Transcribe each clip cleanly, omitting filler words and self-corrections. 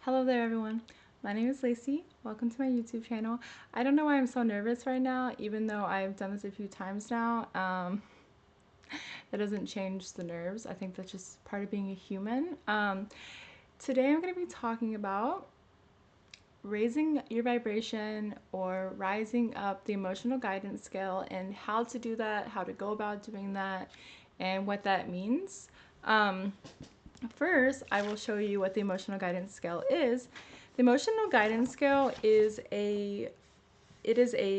Hello there everyone, my name is Lacey. Welcome to my YouTube channel. I don't know why I'm so nervous right now, even though I've done this a few times now. That doesn't change the nerves. I think that's just part of being a human. Today I'm going to be talking about raising your vibration or rising up the emotional guidance scale and how to do that, how to go about doing that, and what that means. First, I will show you what the emotional guidance scale is. The emotional guidance scale is a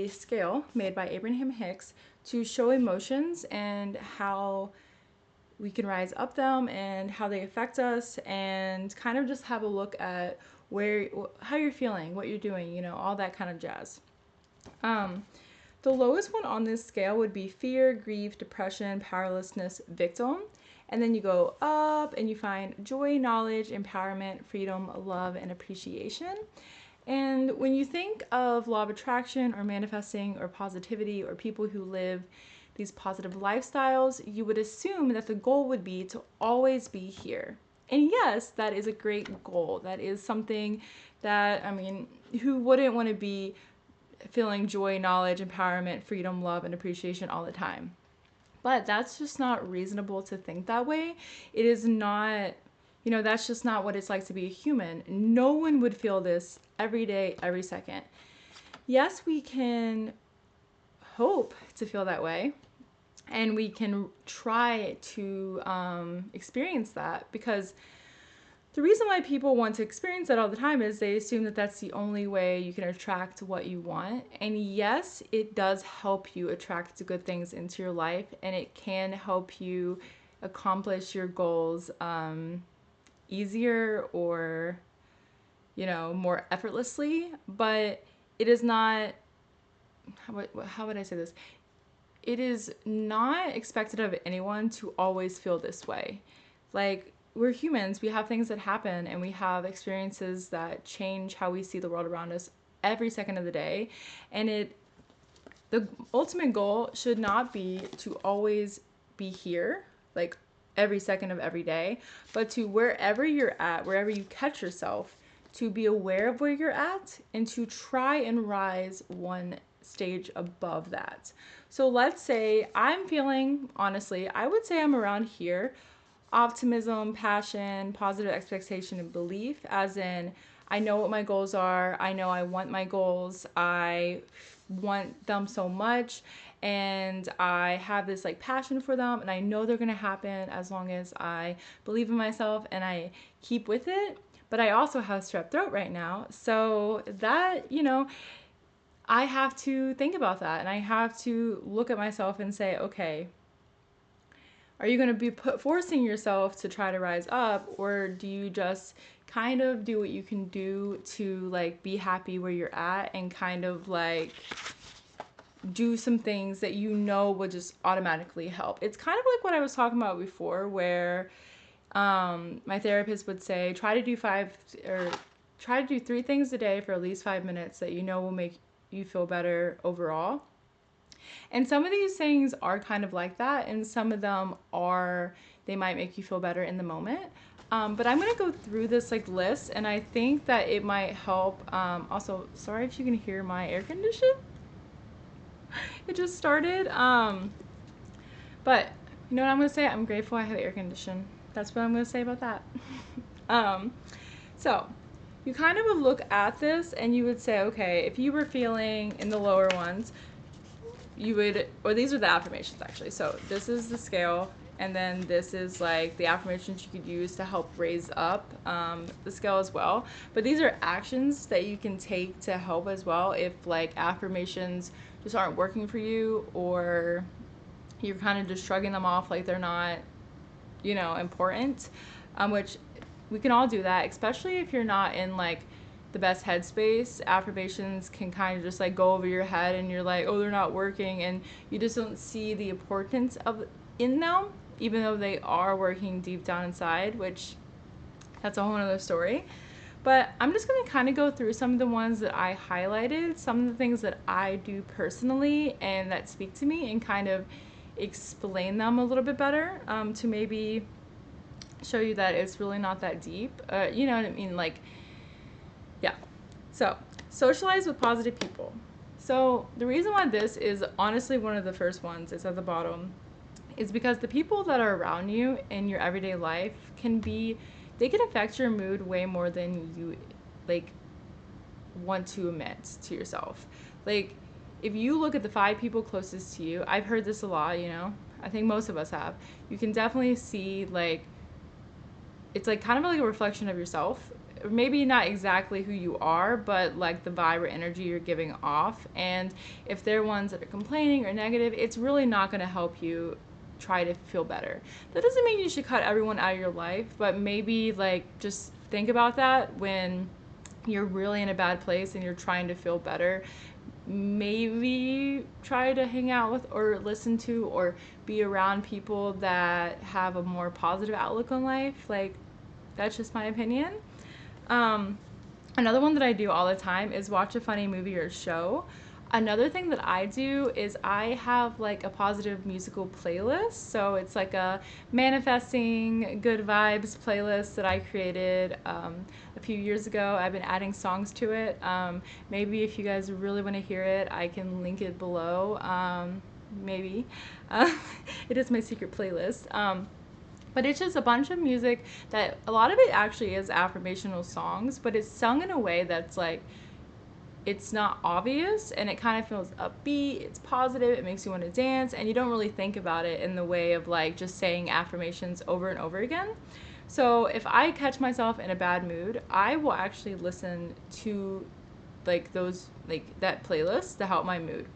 scale made by Abraham Hicks to show emotions and how we can rise up them and how they affect us, and kind of just have a look at how you're feeling, what you're doing, all that kind of jazz. Um, the lowest one on this scale would be fear, grief, depression, powerlessness, victim. And then you go up and you find joy, knowledge, empowerment, freedom, love, and appreciation. And when you think of law of attraction or manifesting or positivity or people who live these positive lifestyles, you would assume that the goal would be to always be here. And yes, that is a great goal. That is something that, who wouldn't want to be feeling joy, knowledge, empowerment, freedom, love, and appreciation all the time? But that's just not reasonable to think that way. It is not, that's just not what it's like to be a human. No one would feel this every day, every second. Yes, we can hope to feel that way, and we can try to experience that, because the reason why people want to experience that all the time is they assume that that's the only way you can attract what you want. And yes, it does help you attract good things into your life, and it can help you accomplish your goals easier or, more effortlessly. But it is not, how would I say this? It is not expected of anyone to always feel this way. Like, we're humans, we have things that happen, and we have experiences that change how we see the world around us every second of the day. And the ultimate goal should not be to always be here, like every second of every day, but to wherever you're at, wherever you catch yourself, to be aware of where you're at and to try and rise one stage above that. So let's say I'm feeling, honestly, I would say I'm around here. Optimism, passion, positive expectation, and belief, as in, I know what my goals are. I know I want my goals. I want them so much, and I have this like passion for them, and I know they're going to happen as long as I believe in myself and I keep with it. But I also have strep throat right now. So that, I have to think about that, and I have to look at myself and say, okay, are you going to be forcing yourself to try to rise up, or do you just kind of do what you can do to like be happy where you're at and kind of like do some things that will just automatically help? It's kind of like what I was talking about before, where my therapist would say try to do 3 things a day for at least 5 minutes that will make you feel better overall. And some of these things are kind of like that, and some of them they might make you feel better in the moment. But I'm gonna go through this like list, and I think that it might help. Also, sorry if you can hear my air condition. It just started. But you know what I'm gonna say? I'm grateful I have air condition. That's what I'm gonna say about that. um, so you kind of would look at this and you would say, okay, if you were feeling in the lower ones, or these are the affirmations actually. So this is the scale, and then this is like the affirmations you could use to help raise up the scale as well. But these are actions that you can take to help as well if like affirmations just aren't working for you, or you're kind of just shrugging them off like they're not, important. Which we can all do that, especially if you're not in like the best headspace. Affirmations can kind of just like go over your head, and you're like, oh, they're not working, and you just don't see the importance of in them, even though they are working deep down inside, which that's a whole other story. But I'm just going to kind of go through some of the ones that I highlighted, some of the things that I do personally and that speak to me, and kind of explain them a little bit better, to maybe show you that it's really not that deep. You know what I mean? Like, Yeah. So, socialize with positive people. So, the reason why this is honestly one of the first ones, it's at the bottom, is because the people that are around you in your everyday life they can affect your mood way more than you like want to admit to yourself. Like, if you look at the 5 people closest to you, I've heard this a lot, you know, I think most of us have, you can definitely see, like, it's like kind of like a reflection of yourself. Maybe not exactly who you are, but like the vibe or energy you're giving off. And if they're ones that are complaining or negative, it's really not going to help you try to feel better. That doesn't mean you should cut everyone out of your life, but maybe like just think about that when you're really in a bad place and you're trying to feel better. Maybe try to hang out with or listen to or be around people that have a more positive outlook on life. Like, that's just my opinion. Um, Another one that I do all the time is watch a funny movie or show. Another thing that I do is I have like a positive musical playlist. So it's like a manifesting good vibes playlist that I created a few years ago. I've been adding songs to it. Maybe if you guys really want to hear it, I can link it below. Maybe. Uh, it is my secret playlist. But it's just a bunch of music that a lot of it actually is affirmational songs, but it's sung in a way that's like, it's not obvious and it kind of feels upbeat, it's positive, it makes you want to dance, and you don't really think about it in the way of like just saying affirmations over and over again. So if I catch myself in a bad mood, I will actually listen to like those, like that playlist to help my mood.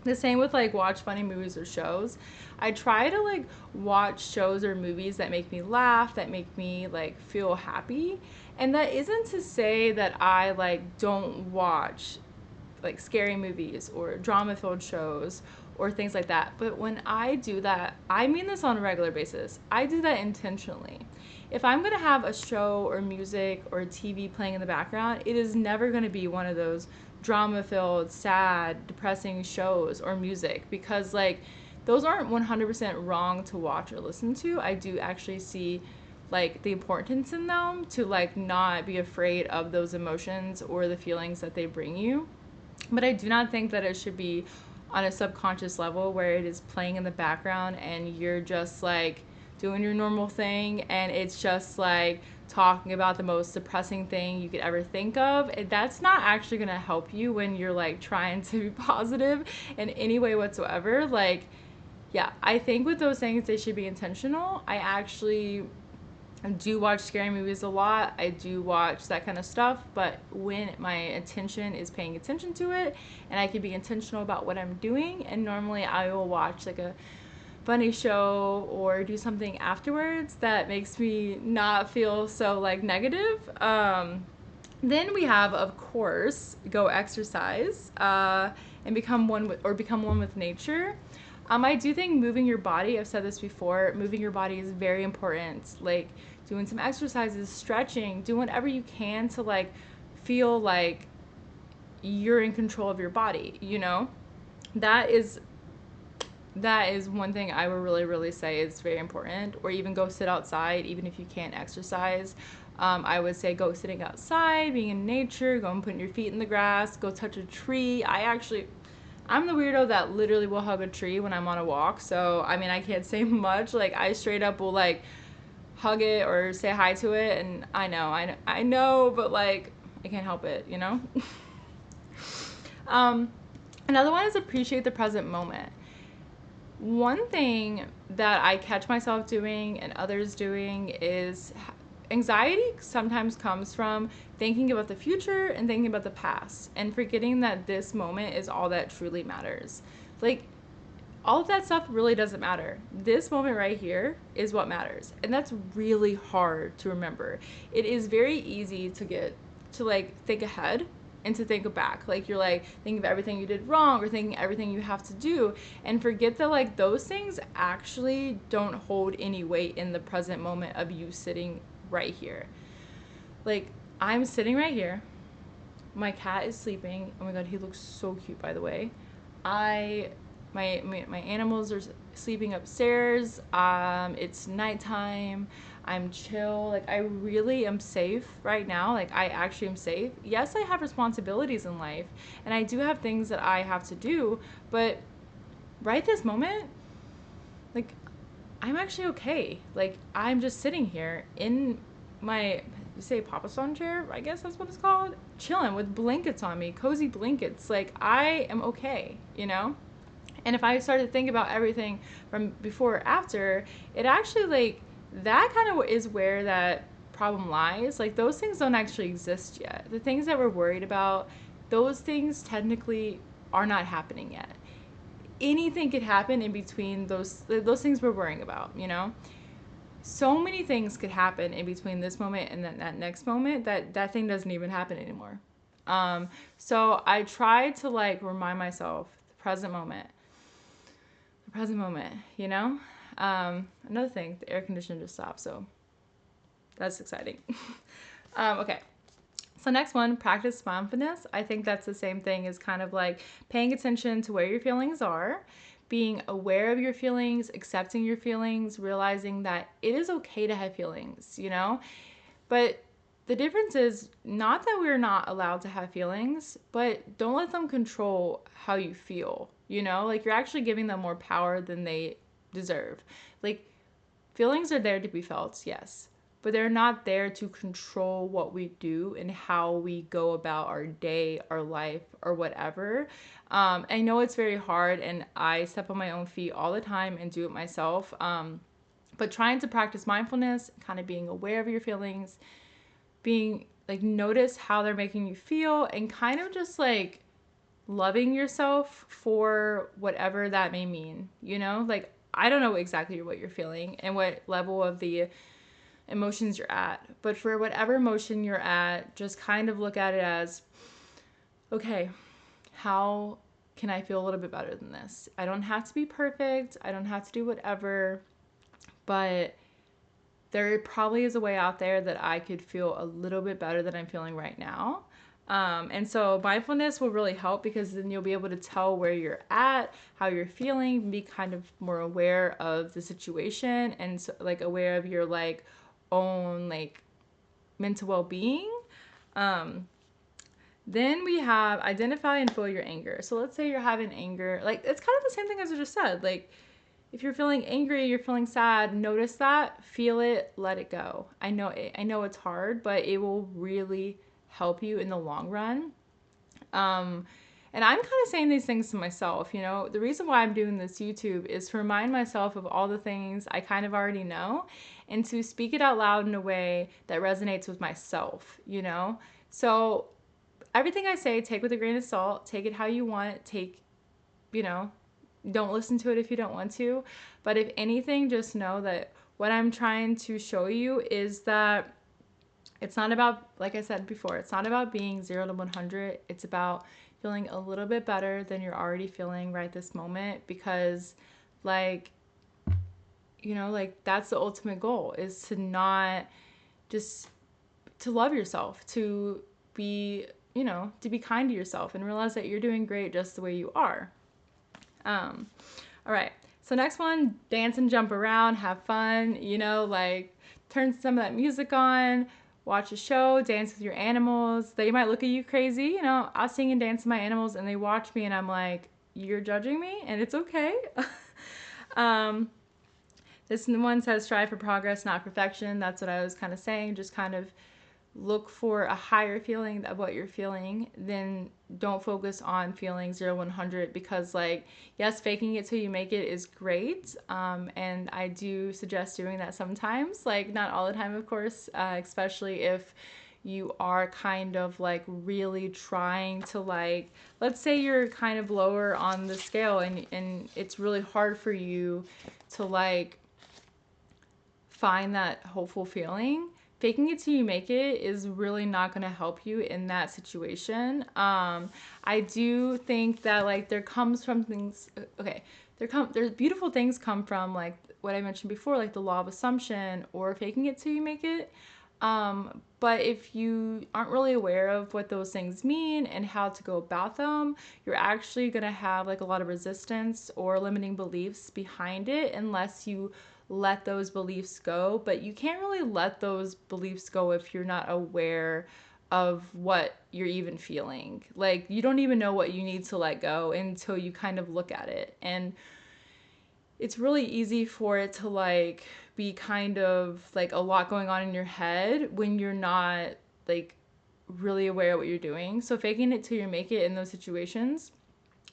The same with like watch funny movies or shows. I try to like watch shows or movies that make me laugh, that make me like feel happy. And that isn't to say that I like don't watch like scary movies or drama filled shows or things like that. But when I do that, I mean this on a regular basis. I do that intentionally. If I'm going to have a show or music or TV playing in the background, it is never going to be one of those drama filled, sad, depressing shows or music, because like those aren't 100% wrong to watch or listen to. I do actually see like the importance in them to like not be afraid of those emotions or the feelings that they bring you. But I do not think that it should be on a subconscious level where it is playing in the background and you're just like doing your normal thing and it's just like talking about the most depressing thing you could ever think of. That's not actually going to help you when you're like trying to be positive in any way whatsoever. Like, yeah, I think with those things, they should be intentional. I actually do watch scary movies a lot. I do watch that kind of stuff, but when my attention is paying attention to it and I can be intentional about what I'm doing, and normally I will watch like a funny show or do something afterwards that makes me not feel so like negative. Then we have, of course, go exercise and become one with nature. I do think moving your body, I've said this before, moving your body is very important. Like doing some exercises, stretching, doing whatever you can to like feel like you're in control of your body, you know? That is that is one thing I would really, really say is very important. Or even go sit outside, even if you can't exercise. I would say go sitting outside, being in nature, go and putting your feet in the grass, go touch a tree. I'm the weirdo that literally will hug a tree when I'm on a walk. So, I mean, I can't say much. Like, I straight up will, like, hug it or say hi to it. And I know, but, like, I can't help it, you know? um, Another one is appreciate the present moment. One thing that I catch myself doing and others doing is anxiety sometimes comes from thinking about the future and thinking about the past and forgetting that this moment is all that truly matters. Like, all of that stuff really doesn't matter. This moment right here is what matters. And that's really hard to remember. It is very easy to get to like think ahead and to think back. Like you're like thinking of everything you did wrong or thinking everything you have to do and forget that like those things actually don't hold any weight in the present moment of you sitting right here. Like I'm sitting right here. My cat is sleeping. Oh my god, he looks so cute by the way. I my animals are sleeping upstairs. It's nighttime. I'm chill. Like, I really am safe right now. Like, I actually am safe. Yes, I have responsibilities in life and I do have things that I have to do, but right this moment, like, I'm actually okay. Like, I'm just sitting here in my, you say Papa Stone chair, I guess that's what it's called, chilling with blankets on me, cozy blankets. Like, I am okay, you know? And if I started to think about everything from before or after, it actually, like, that kind of is where that problem lies. Like, those things don't actually exist yet. The things that we're worried about, those things technically are not happening yet. Anything could happen in between those things we're worrying about, you know? So many things could happen in between this moment and then that next moment that that thing doesn't even happen anymore. So I try to like remind myself the present moment, you know? Another thing, the air conditioner just stopped, so that's exciting. Okay. So next one, practice mindfulness. I think that's the same thing as kind of like paying attention to where your feelings are, being aware of your feelings, accepting your feelings, realizing that it is okay to have feelings, you know? But the difference is not that we're not allowed to have feelings, but don't let them control how you feel, you know? Like, you're actually giving them more power than they deserve. Like, feelings are there to be felt, yes, but they're not there to control what we do and how we go about our day, our life, or whatever. I know it's very hard, and I step on my own feet all the time and do it myself. But trying to practice mindfulness, kind of being aware of your feelings, being like, notice how they're making you feel, and kind of just like loving yourself for whatever that may mean, you know? Like, I don't know exactly what you're feeling and what level of the emotions you're at, but for whatever emotion you're at, just kind of look at it as, okay, how can I feel a little bit better than this? I don't have to be perfect. I don't have to do whatever, but there probably is a way out there that I could feel a little bit better than I'm feeling right now. And so mindfulness will really help, because then you'll be able to tell where you're at, how you're feeling, be kind of more aware of the situation, and so, like, aware of your like own like mental well-being. Um, then we have identify and feel your anger. So let's say you're having anger, like, it's kind of the same thing as I just said. Like, if you're feeling angry, you're feeling sad, notice that, feel it, let it go. I know it's hard, but it will really help you in the long run. Um, and I'm kind of saying these things to myself, you know. The reason why I'm doing this YouTube is to remind myself of all the things I kind of already know, and to speak it out loud in a way that resonates with myself, you know. So everything I say, take with a grain of salt, take it how you want, you know, don't listen to it if you don't want to. But if anything, just know that what I'm trying to show you is that it's not about, like I said before, it's not about being 0 to 100. It's about feeling a little bit better than you're already feeling right this moment, because, like, you know, like, that's the ultimate goal, is to not just, to love yourself, to be, you know, to be kind to yourself and realize that you're doing great just the way you are. All right. So next one, dance and jump around, have fun, you know, like, turn some of that music on, watch a show, dance with your animals. They might look at you crazy, you know. I'll sing and dance with my animals and they watch me and I'm like, you're judging me, and it's okay. um, this one says strive for progress, not perfection. That's what I was kind of saying. Just kind of look for a higher feeling of what you're feeling, then don't focus on feeling 0 100, because, like, yes, faking it till you make it is great, and I do suggest doing that sometimes, like, not all the time, of course, especially if you are kind of like really trying to, like, let's say you're kind of lower on the scale and it's really hard for you to like find that hopeful feeling. Faking it till you make it is really not going to help you in that situation. I do think that, like, there comes from things, okay, there's beautiful things come from, like, what I mentioned before, like the law of assumption or faking it till you make it. But if you aren't really aware of what those things mean and how to go about them, you're actually going to have like a lot of resistance or limiting beliefs behind it, unless you let those beliefs go, but you can't really let those beliefs go if you're not aware of what you're even feeling. Like, you don't even know what you need to let go until you kind of look at it. And it's really easy for it to like be kind of like a lot going on in your head when you're not like really aware of what you're doing. So faking it till you make it in those situations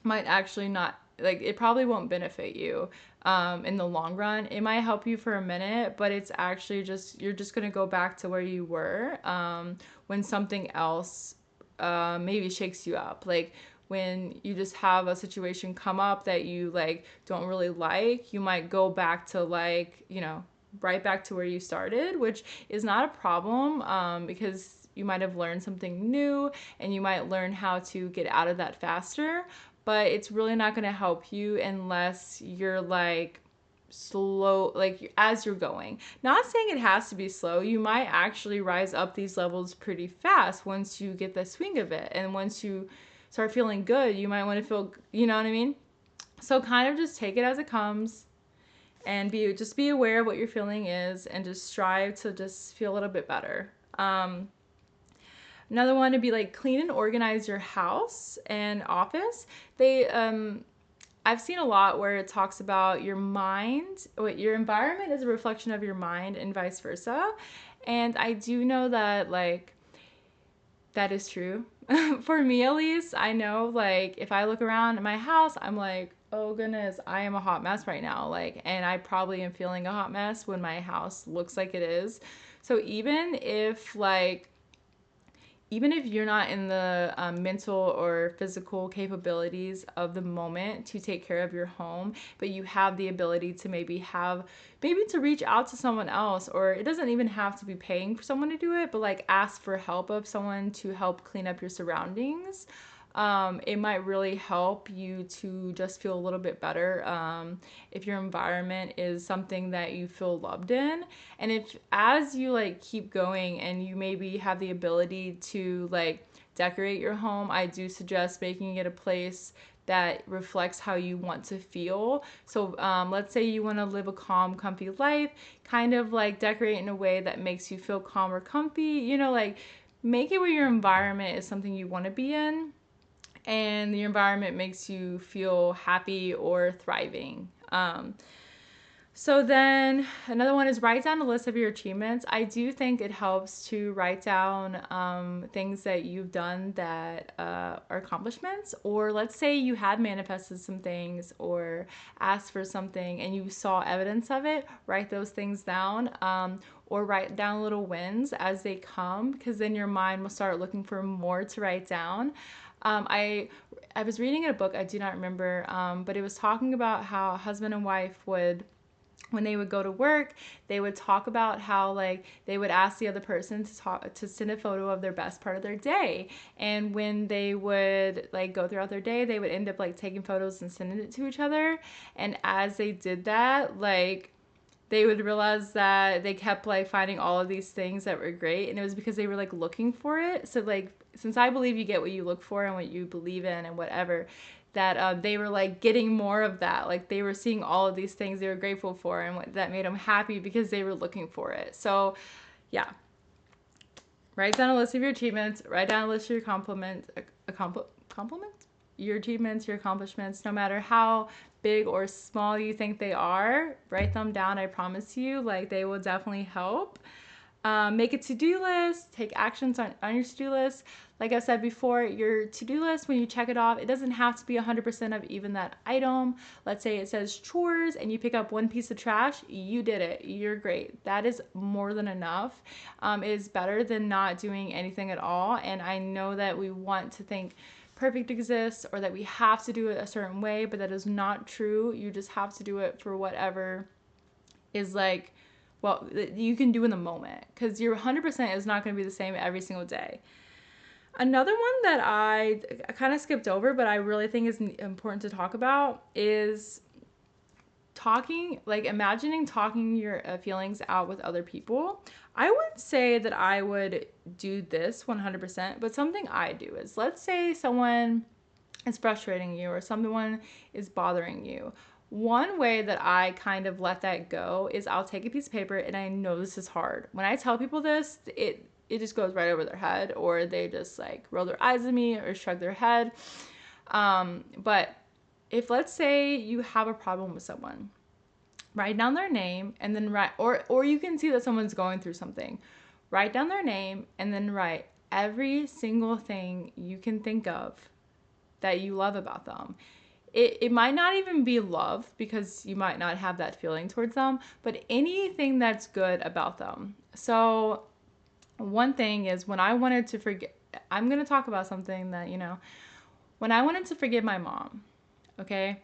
might actually not, like, it probably won't benefit you in the long run. It might help you for a minute, but it's actually just, you're just going to go back to where you were when something else maybe shakes you up. Like, when you just have a situation come up that you like don't really like, you might go back to like, right back to where you started, which is not a problem because you might have learned something new and you might learn how to get out of that faster. But it's really not going to help you unless you're like slow, like as you're going. Not saying it has to be slow. You might actually rise up these levels pretty fast once you get the swing of it. And once you start feeling good, you might want to feel, you know what I mean? So kind of just take it as it comes and be aware of what your feeling is and just strive to just feel a little bit better. Another one would be like clean and organize your house and office. I've seen a lot where it talks about your mind, what your environment is a reflection of your mind and vice versa. And I do know that like that is true. For me at least, I know like if I look around at my house, I'm like, oh goodness, I am a hot mess right now. Like, and I probably am feeling a hot mess when my house looks like it is. So even if you're not in the mental or physical capabilities of the moment to take care of your home, but you have the ability to maybe to reach out to someone else, or it doesn't even have to be paying for someone to do it, but like ask for help of someone to help clean up your surroundings. It might really help you to just feel a little bit better if your environment is something that you feel loved in. And if as you like keep going and you maybe have the ability to like decorate your home, I do suggest making it a place that reflects how you want to feel. So let's say you want to live a calm, comfy life, kind of like decorate in a way that makes you feel calm or comfy, like make it where your environment is something you want to be in and the environment makes you feel happy or thriving. So then another one is write down a list of your achievements. I do think it helps to write down things that you've done that are accomplishments, or let's say you had manifested some things or asked for something and you saw evidence of it, write those things down. Or write down little wins as they come, because then your mind will start looking for more to write down. I was reading a book, I do not remember, but it was talking about how husband and wife would, when they would go to work, they would talk about how like they would ask the other person to send a photo of their best part of their day. And when they would like go throughout their day, they would end up like taking photos and sending it to each other. And as they did that, like they would realize that they kept like finding all of these things that were great, and it was because they were like looking for it. So like, since I believe you get what you look for and what you believe in and whatever, that they were like getting more of that. Like they were seeing all of these things they were grateful for and that made them happy because they were looking for it. So yeah, write down a list of your achievements, write down a list of your compliments, your achievements, your accomplishments, no matter how big or small you think they are, write them down. I promise you, like they will definitely help. Make a to-do list, take actions on your to-do list. Like I said before, your to-do list, when you check it off, it doesn't have to be 100% of even that item. Let's say it says chores and you pick up one piece of trash, you did it. You're great. That is more than enough. It is better than not doing anything at all. And I know that we want to think perfect exists or that we have to do it a certain way, but that is not true. You just have to do it for whatever is like, well, you can do in the moment, because your 100% is not going to be the same every single day. Another one that I kind of skipped over, but I really think is important to talk about is imagining talking your feelings out with other people. I wouldn't say that I would do this 100%, but something I do is, let's say someone is frustrating you or someone is bothering you. one way that I kind of let that go is I'll take a piece of paper, and I know this is hard. When I tell people this, it just goes right over their head, or they just like roll their eyes at me or shrug their head. But if, let's say, you have a problem with someone, write down their name and then write, or you can see that someone's going through something. Write down their name and then write every single thing you can think of that you love about them. It might not even be love, because you might not have that feeling towards them, but anything that's good about them. So one thing is, when I wanted to forget, I'm going to talk about something that, when I wanted to forgive my mom, okay,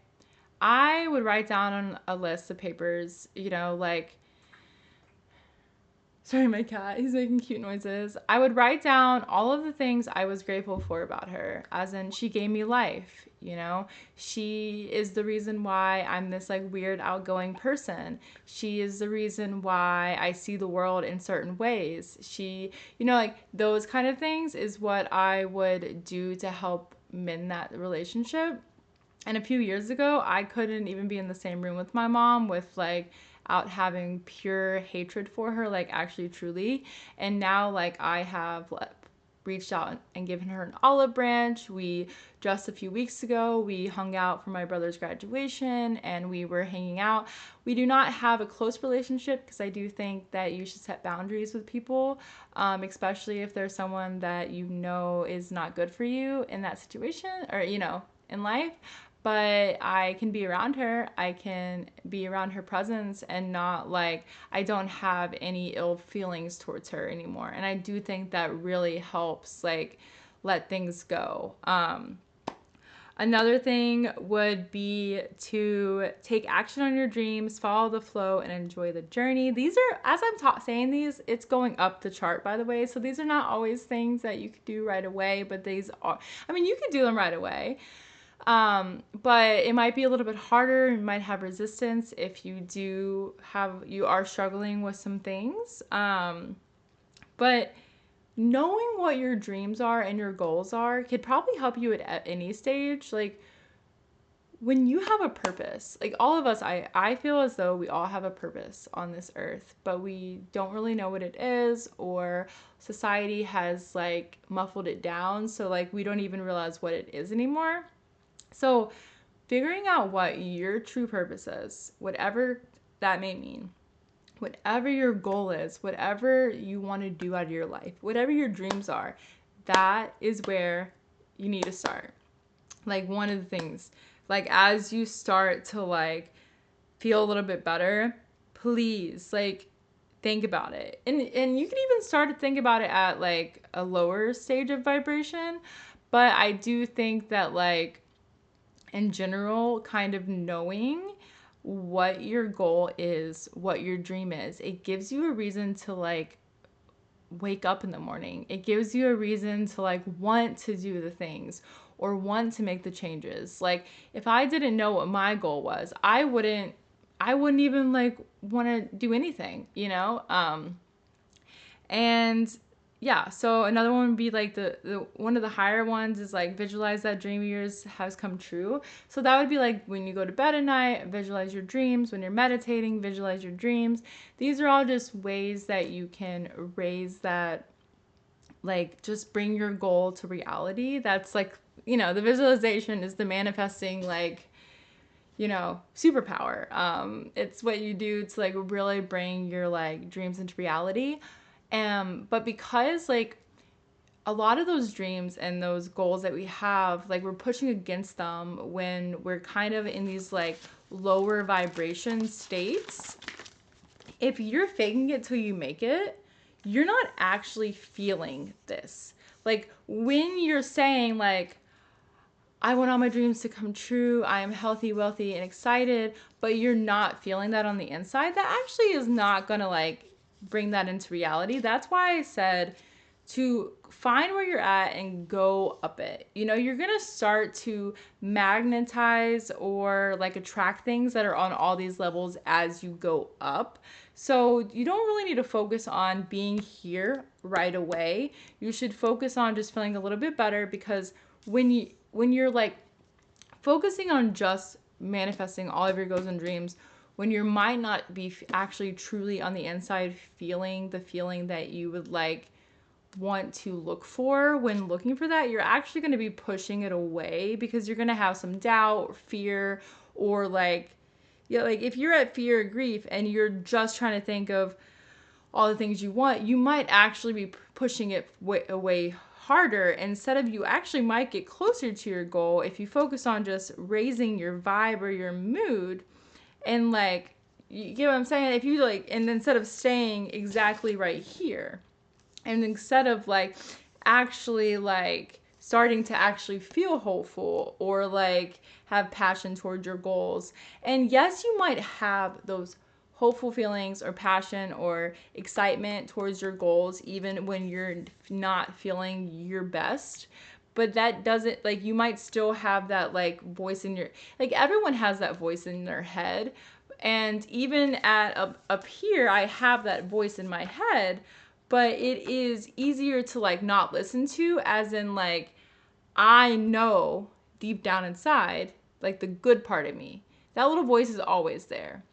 I would write down on a list of papers, like, sorry, my cat, he's making cute noises. I would write down all of the things I was grateful for about her, as in, she gave me life, She is the reason why I'm this like weird outgoing person. She is the reason why I see the world in certain ways. She, like those kind of things is what I would do to help mend that relationship. And a few years ago, I couldn't even be in the same room with my mom with like out having pure hatred for her, like actually truly. And now like I have reached out and given her an olive branch. We just a few weeks ago, we hung out for my brother's graduation and we were hanging out. We do not have a close relationship, because I do think that you should set boundaries with people, especially if there's someone that is not good for you in that situation, or in life. But I can be around her. I can be around her presence and not like, I don't have any ill feelings towards her anymore. And I do think that really helps like let things go. Another thing would be to take action on your dreams, follow the flow, and enjoy the journey. These are, as I'm saying these, it's going up the chart, by the way. So these are not always things that you could do right away, but these are, you could do them right away. But it might be a little bit harder. You might have resistance if you are struggling with some things. But knowing what your dreams are and your goals are could probably help you at any stage. Like when you have a purpose, like all of us, I feel as though we all have a purpose on this earth, but we don't really know what it is, or society has like muffled it down. So like we don't even realize what it is anymore. So figuring out what your true purpose is, whatever that may mean, whatever your goal is, whatever you want to do out of your life, whatever your dreams are, that is where you need to start. Like one of the things, like as you start to like feel a little bit better, please like think about it. And you can even start to think about it at like a lower stage of vibration. But I do think that like in general, kind of knowing what your goal is, what your dream is, it gives you a reason to like wake up in the morning. It gives you a reason to like want to do the things or want to make the changes. Like if I didn't know what my goal was, I wouldn't even like want to do anything, and yeah, so another one would be like the one of the higher ones is like visualize that dream of yours has come true. So that would be like when you go to bed at night, visualize your dreams. When you're meditating, visualize your dreams. These are all just ways that you can raise that, like just bring your goal to reality. That's like, the visualization is the manifesting like, superpower. It's what you do to like really bring your like dreams into reality. But because like a lot of those dreams and those goals that we have, like we're pushing against them when we're kind of in these like lower vibration states. If you're faking it till you make it, you're not actually feeling this. Like when you're saying like, I want all my dreams to come true, I am healthy, wealthy, and excited, but you're not feeling that on the inside, that actually is not gonna like bring that into reality. That's why I said to find where you're at and go up it. You're gonna start to magnetize or like attract things that are on all these levels as you go up. So you don't really need to focus on being here right away. You should focus on just feeling a little bit better, because when you're like focusing on just manifesting all of your goals and dreams when you might not be actually truly on the inside feeling the feeling that you would like want to look for when looking for that, you're actually going to be pushing it away because you're going to have some doubt, fear, or like, yeah, like if you're at fear or grief and you're just trying to think of all the things you want, you might actually be pushing it away harder instead of you actually might get closer to your goal if you focus on just raising your vibe or your mood. And like, you get what I'm saying? If you like, and instead of staying exactly right here, and instead of like actually like starting to actually feel hopeful or like have passion towards your goals. And yes, you might have those hopeful feelings or passion or excitement towards your goals even when you're not feeling your best, but that doesn't, like, you might still have that like voice in your, like, everyone has that voice in their head. And even at up here, I have that voice in my head, but it is easier to like not listen to, as in like I know deep down inside like the good part of me, that little voice is always there.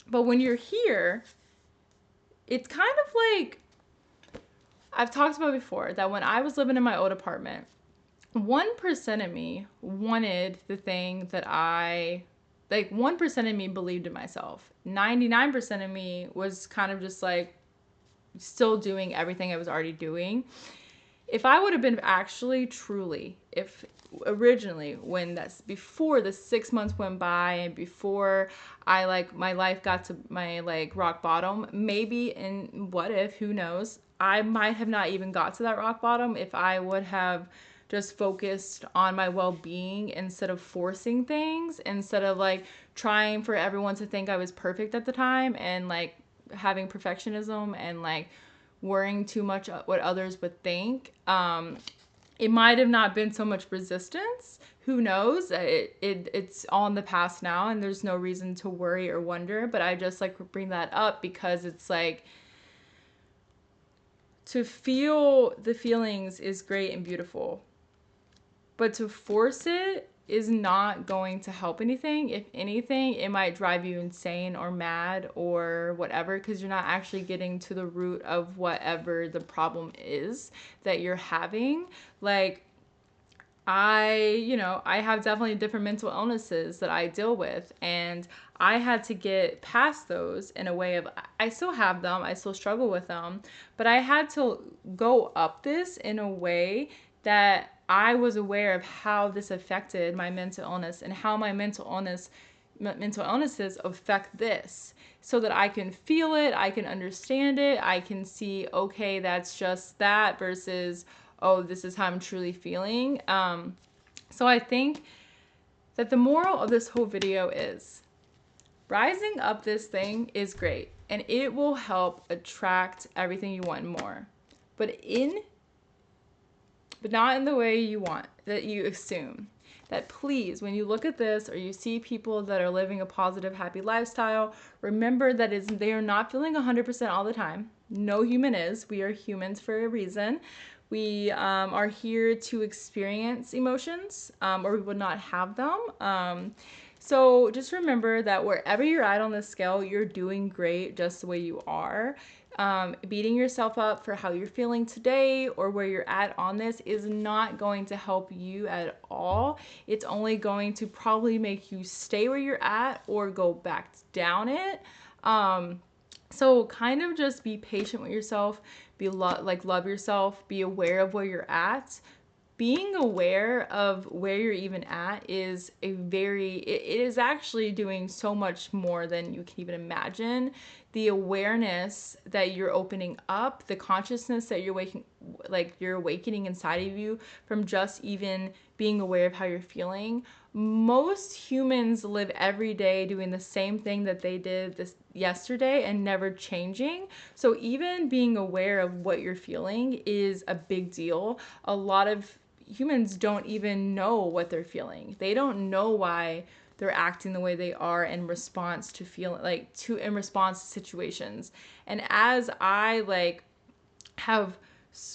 But when you're here, it's kind of like I've talked about before, that when I was living in my old apartment, 1% of me wanted the thing that I like. 1% of me believed in myself. 99% of me was kind of just like still doing everything I was already doing. If I would have been actually truly, if originally, when that's before the 6 months went by and before I like my life got to my like rock bottom, maybe, and what if, who knows, I might have not even got to that rock bottom if I would have just focused on my well-being instead of forcing things, instead of like trying for everyone to think I was perfect at the time and like having perfectionism and like worrying too much what others would think. It might have not been so much resistance. Who knows? It's all in the past now, and there's no reason to worry or wonder. But I just like bring that up because it's like, to feel the feelings is great and beautiful, but to force it is not going to help anything. If anything, it might drive you insane or mad or whatever, because you're not actually getting to the root of whatever the problem is that you're having. Like, I have definitely different mental illnesses that I deal with, and I had to get past those in a way of, I still have them, I still struggle with them, but I had to go up this in a way that I was aware of how this affected my mental illness and how my mental illnesses affect this, so that I can feel it, I can understand it, I can see, okay, that's just that versus, oh, this is how I'm truly feeling. So I think that the moral of this whole video is rising up this thing is great and it will help attract everything you want and more, but not in the way you want, that you assume. That please, when you look at this or you see people that are living a positive, happy lifestyle, remember that they are not feeling 100% all the time. No human is. We are humans for a reason. We are here to experience emotions, or we would not have them. So just remember that wherever you're at on this scale, you're doing great just the way you are. Beating yourself up for how you're feeling today or where you're at on this is not going to help you at all. It's only going to probably make you stay where you're at or go back down it. So kind of just be patient with yourself, love yourself, be aware of where you're at. Being aware of where you're even at is it is actually doing so much more than you can even imagine. The awareness that you're opening up, the consciousness that you're awakening inside of you from just even being aware of how you're feeling. Most humans live every day doing the same thing that they did yesterday and never changing. So even being aware of what you're feeling is a big deal. A lot of humans don't even know what they're feeling. They don't know why they're acting the way they are in response to in response to situations. And as I have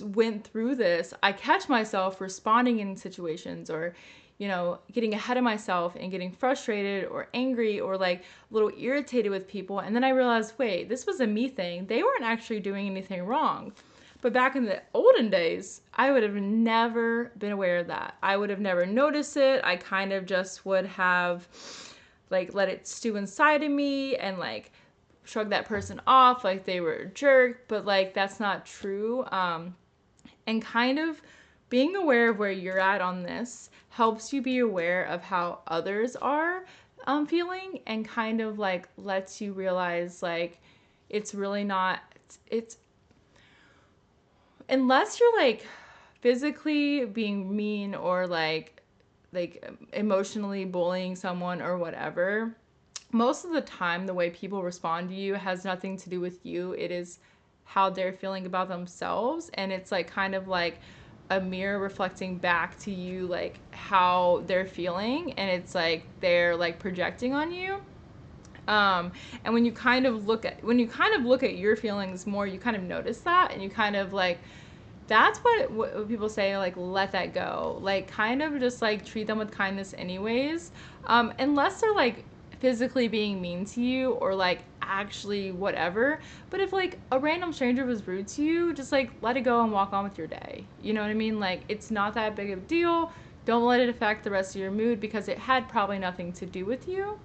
went through this, I catch myself responding in situations or getting ahead of myself and getting frustrated or angry or like a little irritated with people. And then I realized, wait, this was a me thing. They weren't actually doing anything wrong. But back in the olden days, I would have never been aware of that. I would have never noticed it. I kind of just would have like let it stew inside of me and like shrug that person off like they were a jerk. But like that's not true. And kind of being aware of where you're at on this helps you be aware of how others are feeling, and kind of like lets you realize like it's really not, it's unless you're like physically being mean or like emotionally bullying someone or whatever, most of the time the way people respond to you has nothing to do with you. It is how they're feeling about themselves, and it's like kind of like a mirror reflecting back to you like how they're feeling, and it's like they're like projecting on you. And when you kind of look at your feelings more, you kind of notice that, and you kind of like, that's what people say, like let that go, like kind of just like treat them with kindness anyways, unless they're like physically being mean to you or like actually whatever. But if like a random stranger was rude to you, just like let it go and walk on with your day. You know what I mean? Like it's not that big of a deal. Don't let it affect the rest of your mood because it had probably nothing to do with you.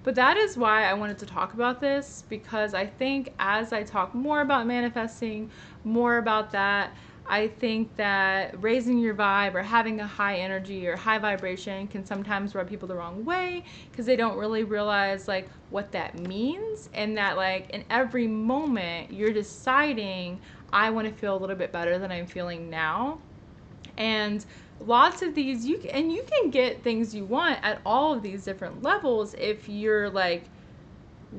But that is why I wanted to talk about this, because I think as I talk more about manifesting, more about that, I think that raising your vibe or having a high energy or high vibration can sometimes rub people the wrong way because they don't really realize like what that means, and that like in every moment you're deciding, I want to feel a little bit better than I'm feeling now. And lots of these you can get things you want at all of these different levels if you're like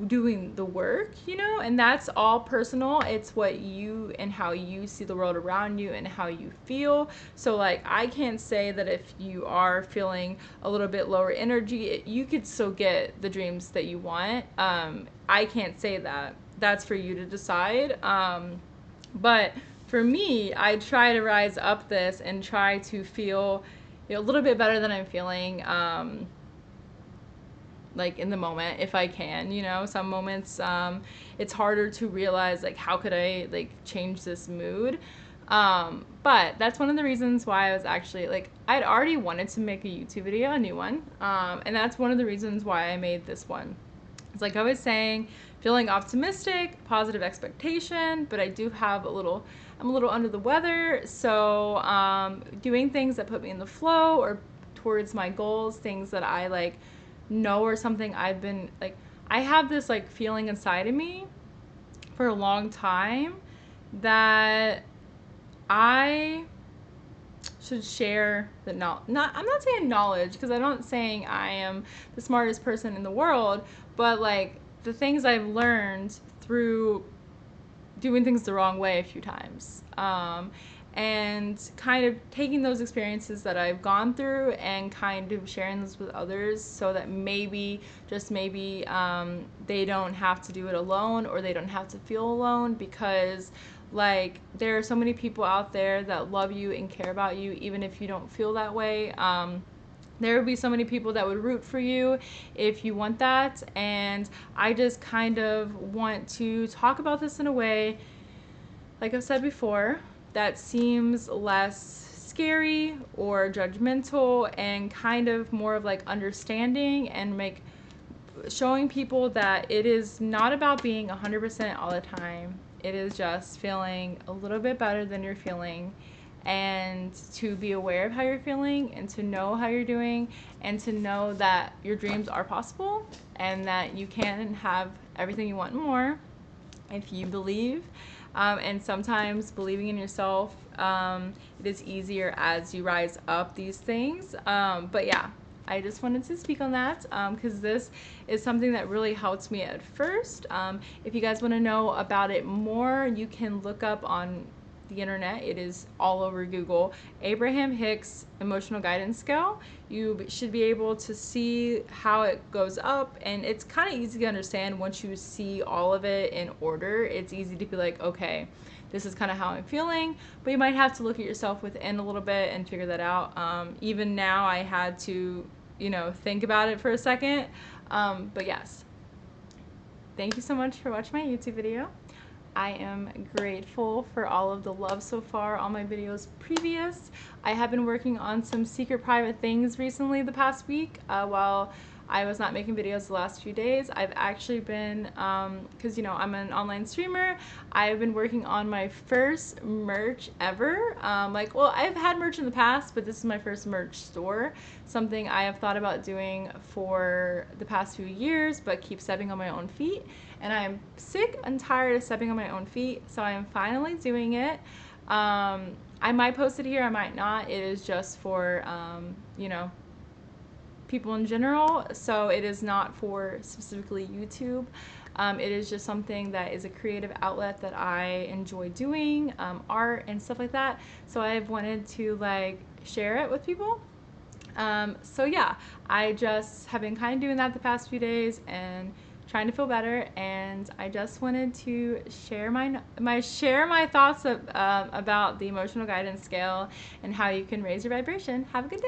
doing the work, and that's all personal. It's what you and how you see the world around you and how you feel. So like I can't say that if you are feeling a little bit lower energy, you could still get the dreams that you want. I can't say that. That's for you to decide. But for me, I try to rise up this and try to feel a little bit better than I'm feeling, like in the moment if I can. Some moments it's harder to realize like how could I like change this mood. But that's one of the reasons why I was actually like, I'd already wanted to make a YouTube video, a new one, and that's one of the reasons why I made this one. It's like I was saying, feeling optimistic, positive expectation, but I do have I'm a little under the weather. So doing things that put me in the flow or towards my goals, things that I like know or something I've been like, I have this like feeling inside of me for a long time that I should share the knowledge. I'm not saying knowledge because I'm not saying I am the smartest person in the world, but like the things I've learned through doing things the wrong way a few times. And kind of taking those experiences that I've gone through and kind of sharing those with others so that maybe, just maybe, they don't have to do it alone or they don't have to feel alone, because like there are so many people out there that love you and care about you even if you don't feel that way. There would be so many people that would root for you if you want that. And I just kind of want to talk about this in a way, like I've said before, that seems less scary or judgmental and kind of more of like understanding, and make showing people that it is not about being 100% all the time. It is just feeling a little bit better than you're feeling, and to be aware of how you're feeling and to know how you're doing, and to know that your dreams are possible and that you can have everything you want and more if you believe. And sometimes believing in yourself, it is easier as you rise up these things. But yeah, I just wanted to speak on that because this is something that really helped me at first. If you guys want to know about it more, you can look up on the internet. It is all over Google. Abraham Hick's emotional guidance scale. You should be able to see how it goes up, and it's kind of easy to understand once you see all of it in order. It's easy to be like, okay, this is kind of how I'm feeling. But you might have to look at yourself within a little bit and figure that out. Even now, I had to, think about it for a second. But yes, thank you so much for watching my YouTube video. I am grateful for all of the love so far on my videos previous. I have been working on some secret private things recently the past week while I was not making videos the last few days. I've actually been, because I'm an online streamer, I've been working on my first merch ever. I've had merch in the past, but this is my first merch store. Something I have thought about doing for the past few years, but keep stepping on my own feet. And I am sick and tired of stepping on my own feet, so I am finally doing it. I might post it here, I might not. It is just for, people in general, so it is not for specifically YouTube. It is just something that is a creative outlet that I enjoy doing, art and stuff like that. So I've wanted to share it with people. So yeah, I just have been kind of doing that the past few days and trying to feel better, and I just wanted to share my thoughts about the emotional guidance scale and how you can raise your vibration. Have a good day.